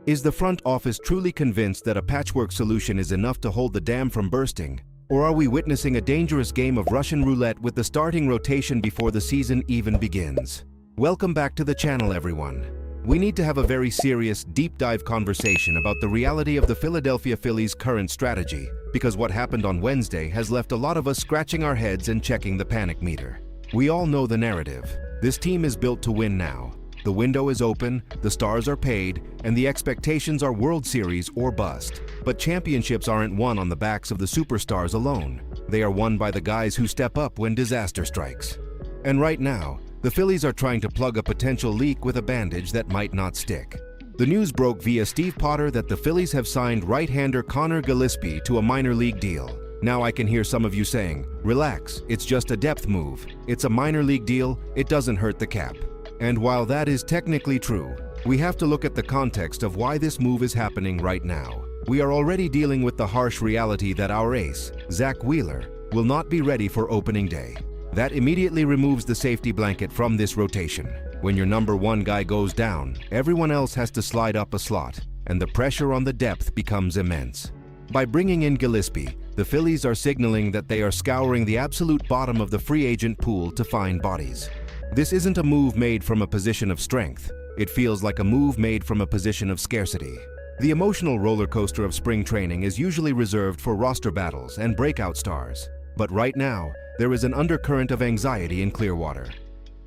Is the front office truly convinced that a patchwork solution is enough to hold the dam from bursting? Or are we witnessing a dangerous game of Russian roulette with the starting rotation before the season even begins? Welcome back to the channel, everyone. We need to have a very serious, deep dive conversation about the reality of the Philadelphia Phillies' current strategy, because what happened on Wednesday has left a lot of us scratching our heads and checking the panic meter. We all know the narrative. This team is built to win now. The window is open, the stars are paid, and the expectations are World Series or bust. But championships aren't won on the backs of the superstars alone. They are won by the guys who step up when disaster strikes. And right now, the Phillies are trying to plug a potential leak with a bandage that might not stick. The news broke via Steve Potter that the Phillies have signed right-hander Connor Gillispie to a minor league deal. Now I can hear some of you saying, relax, it's just a depth move. It's a minor league deal, it doesn't hurt the cap. And while that is technically true, we have to look at the context of why this move is happening right now. We are already dealing with the harsh reality that our ace, Zack Wheeler, will not be ready for opening day. That immediately removes the safety blanket from this rotation. When your number one guy goes down, everyone else has to slide up a slot, and the pressure on the depth becomes immense. By bringing in Gillispie, the Phillies are signaling that they are scouring the absolute bottom of the free agent pool to find bodies. This isn't a move made from a position of strength. It feels like a move made from a position of scarcity. The emotional roller coaster of spring training is usually reserved for roster battles and breakout stars. But right now, there is an undercurrent of anxiety in Clearwater.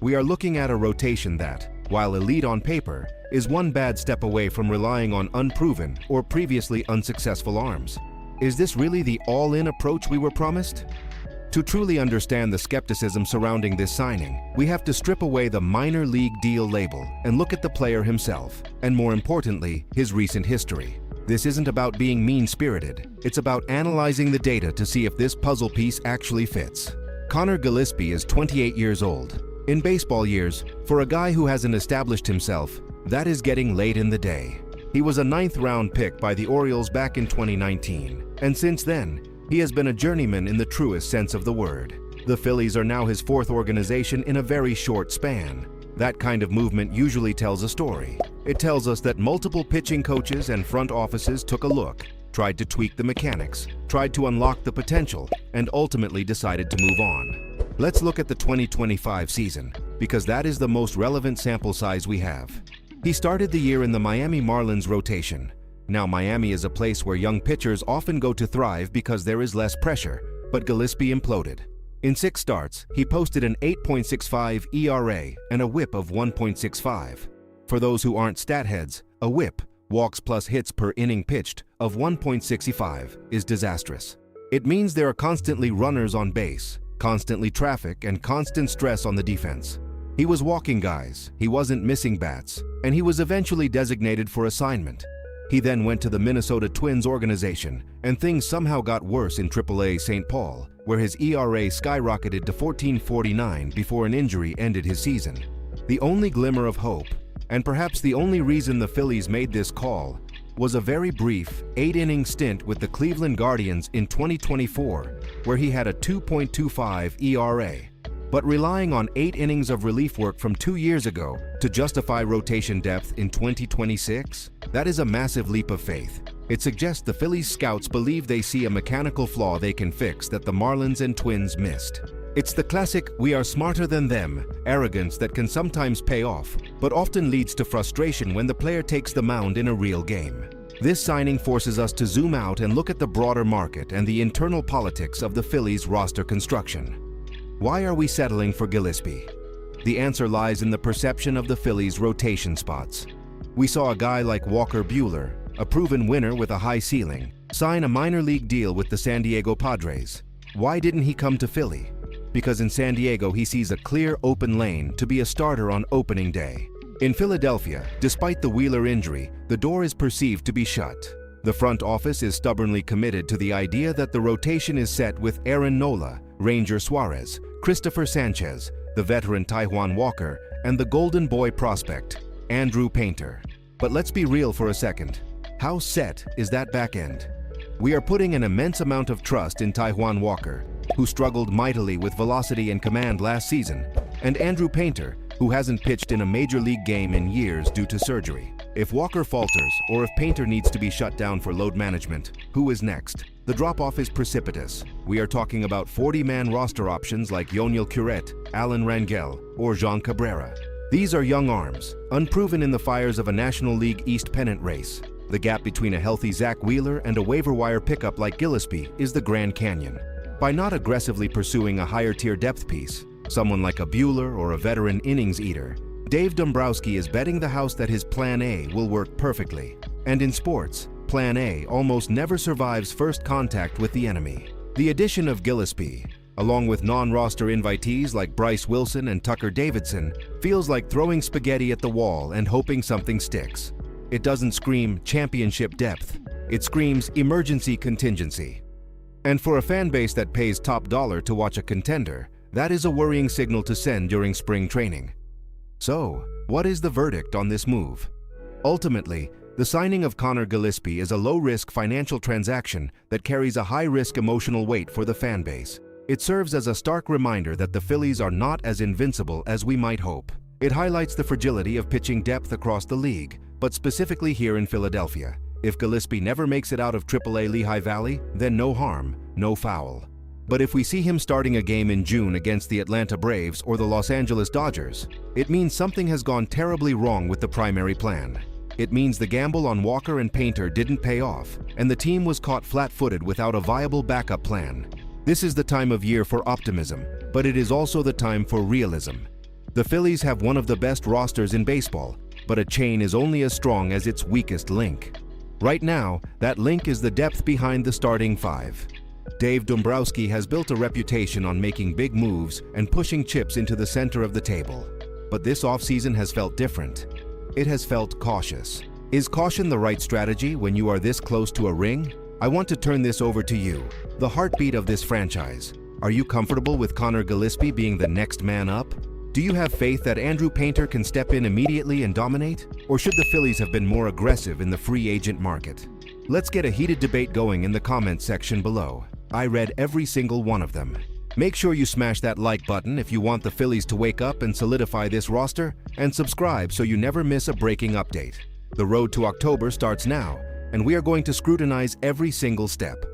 We are looking at a rotation that, while elite on paper, is one bad step away from relying on unproven or previously unsuccessful arms. Is this really the all-in approach we were promised? To truly understand the skepticism surrounding this signing, we have to strip away the minor league deal label and look at the player himself, and more importantly, his recent history. This isn't about being mean-spirited, it's about analyzing the data to see if this puzzle piece actually fits. Connor Gillispie is 28 years old. In baseball years, for a guy who hasn't established himself, that is getting late in the day. He was a 9th-round pick by the Orioles back in 2019, and since then, he has been a journeyman in the truest sense of the word. The Phillies are now his 4th organization in a very short span. That kind of movement usually tells a story. It tells us that multiple pitching coaches and front offices took a look, tried to tweak the mechanics, tried to unlock the potential, and ultimately decided to move on. Let's look at the 2025 season, because that is the most relevant sample size we have. He started the year in the Miami Marlins rotation. Now Miami is a place where young pitchers often go to thrive because there is less pressure, but Gillispie imploded. In 6 starts, he posted an 8.65 ERA and a whip of 1.65. For those who aren't stat heads, a whip, walks plus hits per inning pitched, of 1.65 is disastrous. It means there are constantly runners on base, constantly traffic, and constant stress on the defense. He was walking guys, he wasn't missing bats, and he was eventually designated for assignment. He then went to the Minnesota Twins organization, and things somehow got worse in AAA St. Paul, where his ERA skyrocketed to 14.49 before an injury ended his season. The only glimmer of hope, and perhaps the only reason the Phillies made this call, was a very brief 8-inning stint with the Cleveland Guardians in 2024, where he had a 2.25 ERA. But relying on 8 innings of relief work from 2 years ago to justify rotation depth in 2026? That is a massive leap of faith. It suggests the Phillies scouts believe they see a mechanical flaw they can fix that the Marlins and Twins missed. It's the classic "we are smarter than them" arrogance that can sometimes pay off, but often leads to frustration when the player takes the mound in a real game. This signing forces us to zoom out and look at the broader market and the internal politics of the Phillies' roster construction. Why are we settling for Gillispie? The answer lies in the perception of the Phillies' rotation spots. We saw a guy like Walker Buehler, a proven winner with a high ceiling, sign a minor league deal with the San Diego Padres. Why didn't he come to Philly? Because in San Diego he sees a clear open lane to be a starter on opening day. In Philadelphia, despite the Wheeler injury, the door is perceived to be shut. The front office is stubbornly committed to the idea that the rotation is set with Aaron Nola, Ranger Suarez, Christopher Sanchez, the veteran Taijuan Walker, and the golden boy prospect, Andrew Painter. But let's be real for a second. How set is that back end? We are putting an immense amount of trust in Taijuan Walker, who struggled mightily with velocity and command last season, and Andrew Painter, who hasn't pitched in a major league game in years due to surgery. If Walker falters, or if Painter needs to be shut down for load management, who is next? The drop-off is precipitous. We are talking about 40-man roster options like Yoniel Curet, Alan Rangel, or Jean Cabrera. These are young arms, unproven in the fires of a National League East pennant race. The gap between a healthy Zack Wheeler and a waiver wire pickup like Gillispie is the Grand Canyon. By not aggressively pursuing a higher-tier depth piece, someone like a Bueller or a veteran innings eater, Dave Dombrowski is betting the house that his Plan A will work perfectly. And in sports, Plan A almost never survives first contact with the enemy. The addition of Gillispie, along with non-roster invitees like Bryce Wilson and Tucker Davidson, feels like throwing spaghetti at the wall and hoping something sticks. It doesn't scream championship depth, it screams emergency contingency. And for a fan base that pays top dollar to watch a contender, that is a worrying signal to send during spring training. So, what is the verdict on this move? Ultimately, the signing of Connor Gillispie is a low-risk financial transaction that carries a high-risk emotional weight for the fan base. It serves as a stark reminder that the Phillies are not as invincible as we might hope. It highlights the fragility of pitching depth across the league, but specifically here in Philadelphia. If Gillispie never makes it out of AAA Lehigh Valley, then no harm, no foul. But if we see him starting a game in June against the Atlanta Braves or the Los Angeles Dodgers, it means something has gone terribly wrong with the primary plan. It means the gamble on Walker and Painter didn't pay off, and the team was caught flat-footed without a viable backup plan. This is the time of year for optimism, but it is also the time for realism. The Phillies have one of the best rosters in baseball, but a chain is only as strong as its weakest link. Right now, that link is the depth behind the starting five. Dave Dombrowski has built a reputation on making big moves and pushing chips into the center of the table. But this offseason has felt different. It has felt cautious. Is caution the right strategy when you are this close to a ring? I want to turn this over to you, the heartbeat of this franchise. Are you comfortable with Connor Gillispie being the next man up? Do you have faith that Andrew Painter can step in immediately and dominate? Or should the Phillies have been more aggressive in the free agent market? Let's get a heated debate going in the comments section below. I read every single one of them. Make sure you smash that like button if you want the Phillies to wake up and solidify this roster, and subscribe so you never miss a breaking update. The road to October starts now, and we are going to scrutinize every single step.